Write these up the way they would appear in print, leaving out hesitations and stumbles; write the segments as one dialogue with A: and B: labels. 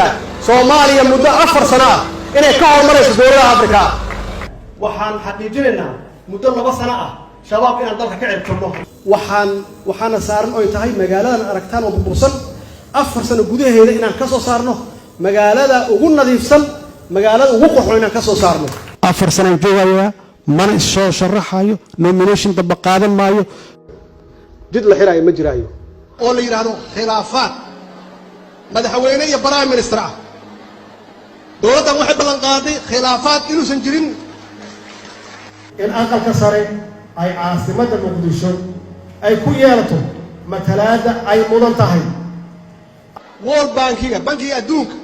A: rajaynaynaa Soomaaliya muddo 4 sano ah inay ka hormarayso dowladaha Afrika waxaan xaqiijinaynaa muddo 2 sano ah shabaab inaan dalka ka ciribtirno waxaana saaran oo tahay magaaladan aragtaan oo burbursan 4 sano gudaheeda inaan ka soo saarno magaalada ugu nadiifsan magaalada ugu qurxoon inaan ka soo saarno 4 sano joogaya mana soo sharaxayo nomination daba qaadan maayo jid la xiraayo ma jiraayo oo la yiraahdo khilaafaad madaxweyne iyo prime minister ah dowladdan waxay ballan qaaday khilaafaad inuusan jirin in aqalka sare ay caasimada Muqdisho ay ku yeelato matalaada ay mudan tahay World Bankiga bankiga adduunka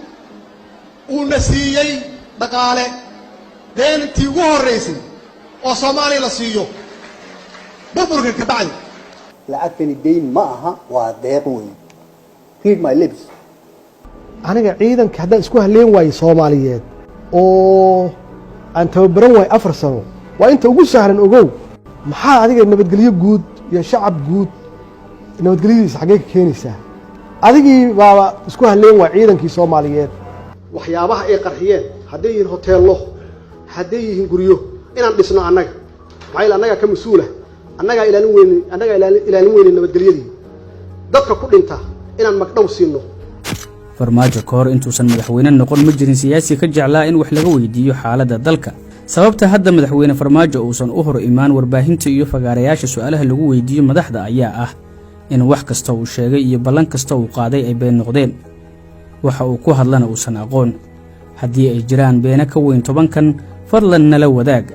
A: uu nasiiyay dhaqaale deentii ugu horeysay oo Soomaaliya la siiyo burburka ka bacay
B: lacagtani deyn ma aha waa deeq weyn read my lips
A: aniga ciidanka hadda isku haleen waayay Soomaaliyeed oo aan tababaran waay 4 sano waa inta ugu sahlan ogow maxaa adiga nabadgelyo guud iyo shacab guud nabadgelyadiisa xagee ka keenaysaa adigii baaba isku haleen waay ciidankii Soomaaliyeed waxyaabaha ay qarxiyeen haday yihiin hoteelo haday yihiin guryo inaan dhisno annaga maxay annaga ka masuula annaga ilaalin weyn nabadgelyadii dadka ku dhinta inaan magdhow siino
C: farmaajo ka hor intuusan madaxweyne noqon ma jirin siyaasi ka jeclaa in wax laga weydiiyo xaaladda dalka sababta hadda madaxweyne farmaajo uusan u hor imaan warbaahinta iyo fagaarayaasha su'aalaha lagu weydiiyo madaxda ayaa ah in wax kasta uu sheegay iyo ballan kasta uu qaaday ay been noqdeen waxa uu ku hadlana uusan aqoon haddii ay jiraan beena ka weyn 10 kan fadlan nala wadaag